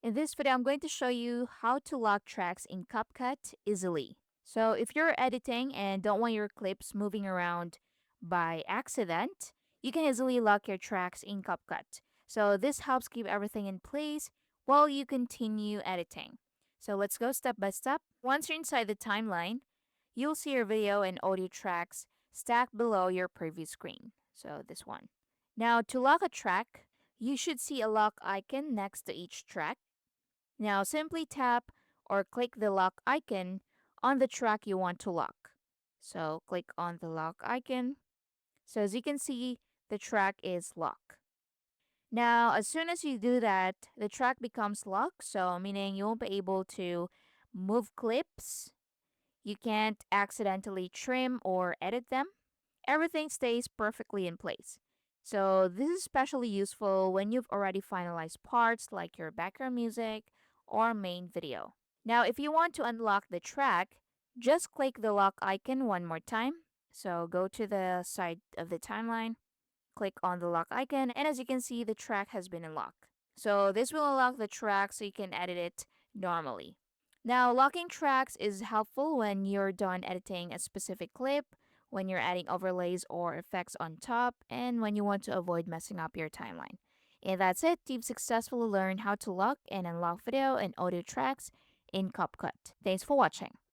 In this video, I'm going to show you how to lock tracks in CapCut easily. So if you're editing and don't want your clips moving around by accident, you can easily lock your tracks in CapCut. So this helps keep everything in place while you continue editing. So let's go step by step. Once you're inside the timeline, you'll see your video and audio tracks stacked below your preview screen. So this one. Now to lock a track, you should see a lock icon next to each track. Now simply tap or click the lock icon on the track you want to lock. So click on the lock icon. So as you can see, the track is locked. Now, as soon as you do that, the track becomes locked. So meaning you won't be able to move clips. You can't accidentally trim or edit them. Everything stays perfectly in place. So this is especially useful when you've already finalized parts like your background music or main video. Now, if you want to unlock the track, just click the lock icon one more time. So go to the side of the timeline, click on the lock icon, and as you can see, the track has been unlocked. So this will unlock the track so you can edit it normally. Now, locking tracks is helpful when you're done editing a specific clip, when you're adding overlays or effects on top, and when you want to avoid messing up your timeline. And that's it. You've successfully learned how to lock and unlock video and audio tracks in CapCut. Thanks for watching.